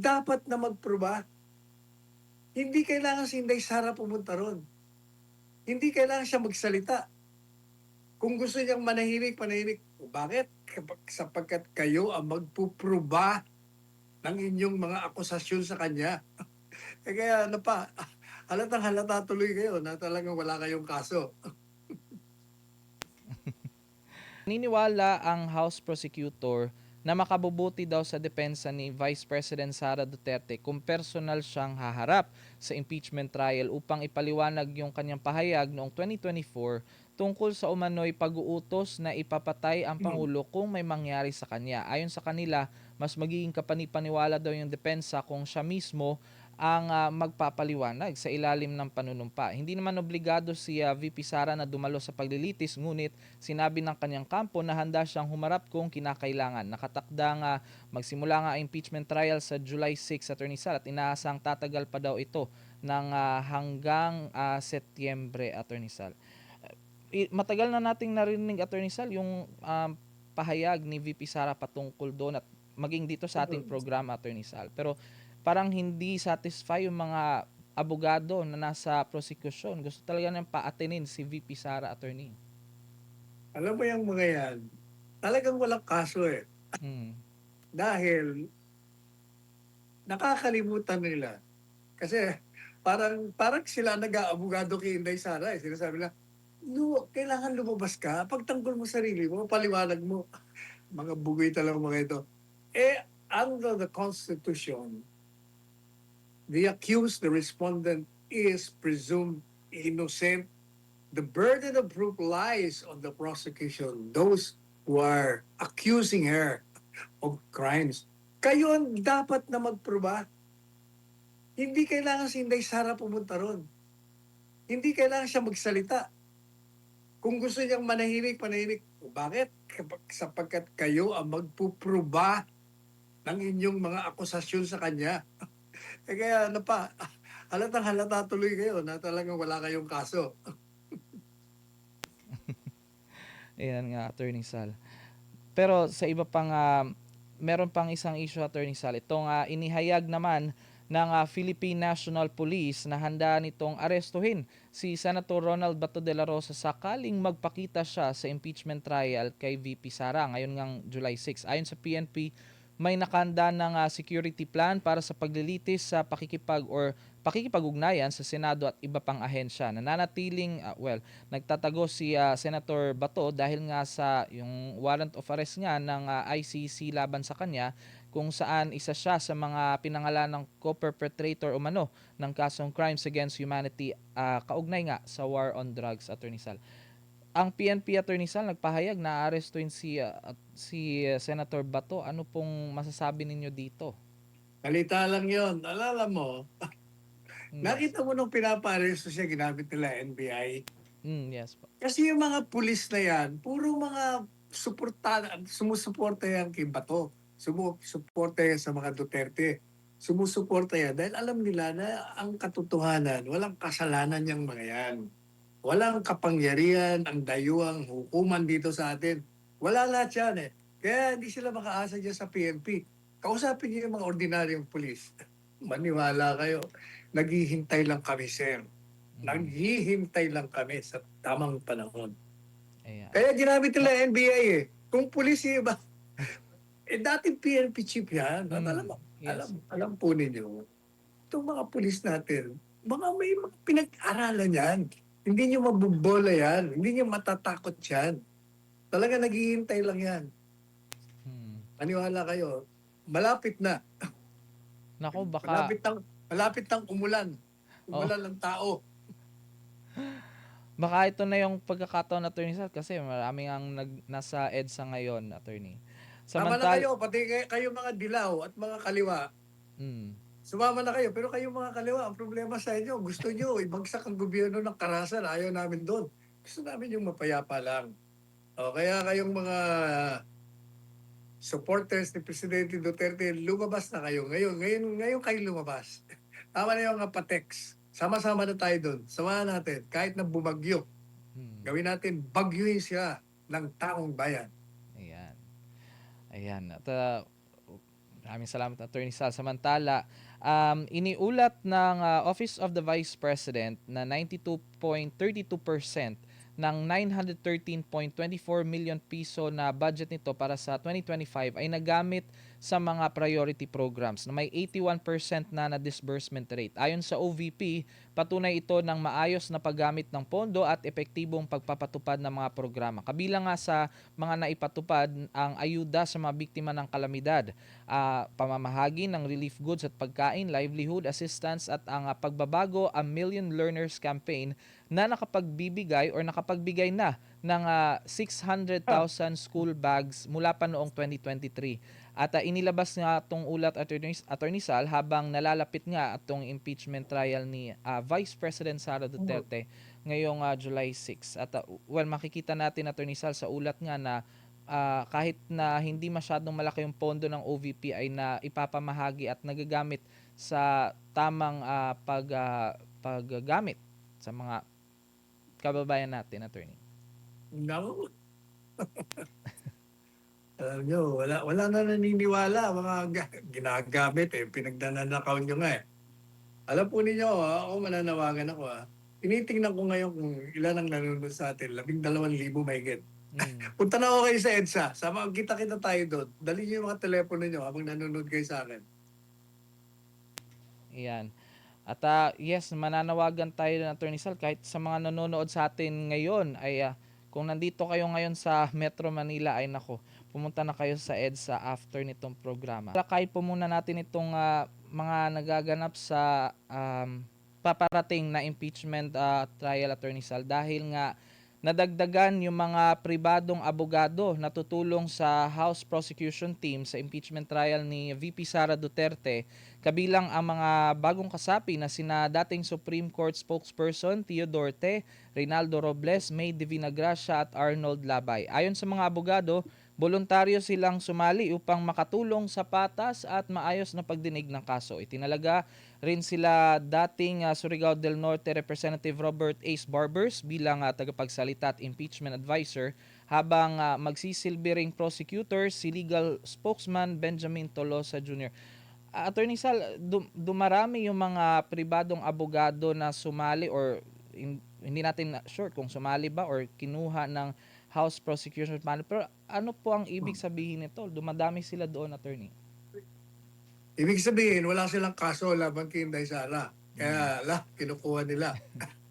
dapat na magpruba. Hindi kailangan si Inday Sara pumunta ron. Hindi kailangan siya magsalita. Kung gusto niyang manahimik. Bakit? Sapagkat kayo ang magpupruba ng inyong mga akusasyon sa kanya. Kaya halatang halata tuloy kayo na talagang wala kayong kaso. Naniniwala ang House Prosecutor na makabubuti daw sa depensa ni Vice President Sara Duterte kung personal siyang haharap sa impeachment trial upang ipaliwanag yung kanyang pahayag noong 2024 tungkol sa umano'y pag-uutos na ipapatay ang Pangulo kung may mangyari sa kanya. Ayon sa kanila, mas magiging kapanipaniwala daw yung depensa kung siya mismo ang magpapaliwanag sa ilalim ng panunumpa. Hindi naman obligado si VP Sara na dumalo sa paglilitis, ngunit sinabi ng kanyang kampo na handa siyang humarap kung kinakailangan. Nakatakdang magsimula nga ang impeachment trial sa July 6, Attorney Sal, at inaasang tatagal pa daw ito ng hanggang Setyembre, Attorney Sal. Matagal na nating narinig, Attorney Sal, yung pahayag ni VP Sara patungkol doon at maging dito sa ating programa, Attorney Sal. Pero parang hindi satisfy yung mga abogado na nasa prosecution. Gusto talaga nang paatinin si VP Sara, Attorney. Alam mo yung mga yan, talagang walang kaso eh. Dahil nakakalimutan nila. Kasi parang sila nag-aabogado kay Inday Sara eh. Sinasabi nila, no, kailangan lumabas ka. Pagtanggol mo sarili mo, paliwanag mo. Mga bugoy talaga mga ito. Under the Constitution, the accused, the respondent, is presumed innocent. The burden of proof lies on the prosecution, those who are accusing her of crimes. Kayo ang dapat na magpruba. Hindi kailangan si Inday Sara pumunta ron. Hindi kailangan siya magsalita. Kung gusto niyang manahimik. Bakit? Sapagkat kayo ang magpupruba ng inyong mga akusasyon sa kanya. Kaya halatang halata tuloy kayo na talagang wala kayong kaso. Ayan nga, Attorney Sal. Pero sa iba pang, meron pang isang issue, Attorney Sal. Itong inihayag naman ng Philippine National Police na handa nitong arestuhin si Senator Ronald Bato de la Rosa sakaling magpakita siya sa impeachment trial kay VP Sara ngayon ngang July 6. Ayon sa PNP, may nakahanda ng security plan para sa paglilitis sa pakikipag-ugnayan sa Senado at iba pang ahensya. Nananatiling, nagtatago si Senator Bato dahil nga sa yung warrant of arrest nga ng ICC laban sa kanya, kung saan isa siya sa mga pinangalan ng co-perpetrator umano ng kasong crimes against humanity kaugnay nga sa war on drugs, Attorney Sal. Ang PNP, Attorney Sal, nagpahayag na aarestuhin si Senator Bato. Ano pong masasabi ninyo dito? Kalita lang yon. Alala mo, Yes. nakita mo nung pinapa-aresto siya, ginamit nila NBI. Yes po. Kasi yung mga pulis na yan, puro mga sumusuporta yan kay Bato. Sumusuporta yan sa mga Duterte. Sumusuporta yan dahil alam nila na ang katotohanan, walang kasalanan yung mga yan. Walang kapangyarihan, ang dayuhang hukuman dito sa atin. Wala lahat yan eh. Kaya hindi sila makaasa dyan sa PNP. Kausapin niyo yung mga ordinaryong pulis. Maniwala kayo. Naghihintay lang kami, sir. Naghihintay lang kami sa tamang panahon. Ayan. Kaya ginamit nila NBI eh. Kung pulis ba? Dating PNP chief yan. At Yes. alam po ninyo, itong mga pulis natin, may mga pinag-aralan yan. Hindi nyo mabubola yan. Hindi nyo matatakot yan. Talaga naghihintay lang yan. Maniwala kayo. Malapit na. Nako, baka Malapit nang umulan. Umulan ng tao. baka ito na yung pagkakataon, Attorney Sal, kasi maraming ang nasa EDSA ngayon, Attorney. Tama na kayo, pati kayo mga dilaw at mga kaliwa. Sumama na kayo, pero kayo mga kaliwa, ang problema sa inyo, gusto nyo ibagsak ang gobyerno ng karahasan, ayaw namin doon. Gusto namin yung mapayapa lang. O kaya kayong mga supporters ni Presidente Duterte, lumabas na kayo. Ngayon kayo lumabas. Tama na yung mga patex. Sama-sama na tayo doon. Samahan natin. Kahit na bumagyo. Gawin natin, bagyuhin siya ng taong bayan. Ayan. At Maraming salamat, Attorney Sal. Samantala, iniulat ng Office of the Vice President na 92.32% ng 913.24 million piso na budget nito para sa 2025 ay nagamit sa mga priority programs na may 81% na disbursement rate. Ayon sa OVP, patunay ito ng maayos na paggamit ng pondo at epektibong pagpapatupad ng mga programa. Kabilang nga sa mga naipatupad ang ayuda sa mga biktima ng kalamidad, pamamahagi ng relief goods at pagkain, livelihood assistance at ang pagbabago a Million Learners Campaign na nakapagbibigay or nakapagbigay na ng 600,000 school bags mula pa noong 2023. At inilabas nga itong ulat, Attorney Sal, habang nalalapit nga itong impeachment trial ni Vice President Sara Duterte ngayong July 6. At makikita natin, Attorney Sal, sa ulat nga na kahit na hindi masyadong malaki yung pondo ng OVP ay na ipapamahagi at nagagamit sa tamang paggamit sa mga kababayan natin, Attorney. No. Alam nyo, wala na naniniwala, mga ginagamit pinagnanakaw nyo nga Alam po ninyo, ako mananawagan ako Tinitingnan ko ngayon kung ilan ang nanonood sa atin, 12,000 mahigit. Punta na ako kayo sa EDSA, kita tayo doon. Dali nyo yung mga telepono nyo habang nanonood kayo sa akin. Iyan. At yes, mananawagan tayo ng Attorney Sal kahit sa mga nanonood sa atin ngayon ay kung nandito kayo ngayon sa Metro Manila ay nako, pumunta na kayo sa EDSA after nitong programa. Lakay po muna natin itong mga nagaganap sa paparating na impeachment trial, Attorney Sal, dahil nga nadagdagan yung mga pribadong abogado na tutulong sa House Prosecution Team sa impeachment trial ni VP Sara Duterte, kabilang ang mga bagong kasapi na sina dating Supreme Court spokesperson Tio Dorte, Reynaldo Robles, May Divina Gracia at Arnold Labay. Ayon sa mga abogado, voluntaryo silang sumali upang makatulong sa patas at maayos na pagdinig ng kaso. Itinalaga rin sila dating Surigao del Norte Representative Robert Ace Barbers bilang tagapagsalita at impeachment advisor, habang magsisilbi ring prosecutor si legal spokesman Benjamin Tolosa Jr. Attorney Sal, dumarami yung mga pribadong abogado na sumali or hindi natin sure kung sumali ba or kinuha ng House Prosecution Panel. Pero ano po ang ibig sabihin nito? Dumadami sila doon, Attorney. Ibig sabihin, wala silang kaso laban kay Inday Sara. Kaya kinukuha nila.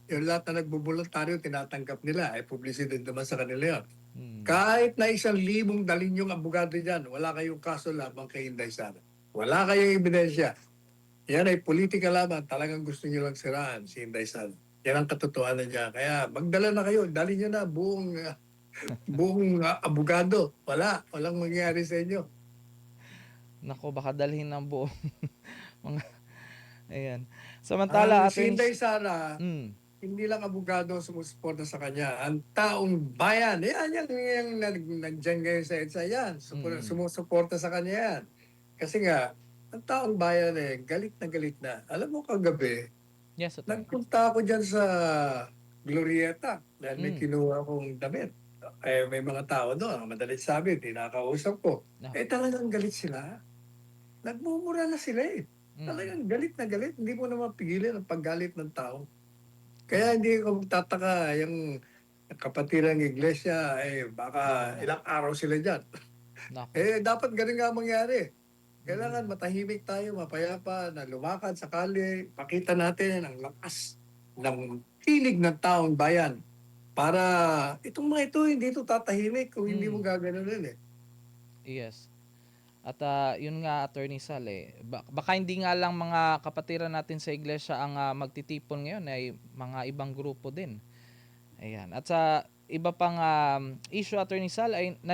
Yung lahat na nagbubuluntaryo, tinatanggap nila. Publicity naman sa kanila yun. Kahit na 1,000 dalinyong abogado dyan, wala kayong kaso laban kay Inday Sara. Wala kayong ebidensya. Yan ay politika lamang. Talagang gusto nyo lang siraan si Inday Sara. Yan ang katotohanan niya. Kaya magdala na kayo. Dali nyo na buong abogado. Walang mangyayari sa inyo. Nako, baka dalhin ng buong mga ayan. Samantala, si Inday Sara, hindi lang abogado ang sumusuporta sa kanya. Ang taong bayan, yung nandiyan ngayon sa EDSA, yan. Sumusuporta sa kanya yan. Kasi nga, ang taong bayan galit na. Alam mo kagabi, yes, nagpunta ako dyan sa Glorieta dahil may kinuha akong damit. May mga tao doon, madalit sabi, tinakausap ko. Talagang galit sila. Nagmumura na sila Talagang galit na galit. Hindi mo naman pigilan ang paggalit ng tao. Kaya hindi ko magtataka yung kapatid ng iglesia, baka ilang araw sila dyan. Dapat ganun nga mangyari. Kailangan matahimik tayo, mapayapa, na lumakad sa kalye, pakita natin ang lakas ng tinig ng taong bayan. Para itong mga ito, hindi ito tatahimik kung hindi mo gaganunin Yes. At yun nga, Attorney Sal, baka hindi nga lang mga kapatiran natin sa iglesia ang magtitipon ngayon, ay mga ibang grupo din. Ayan. At sa iba pang issue, Attorney Sal, ay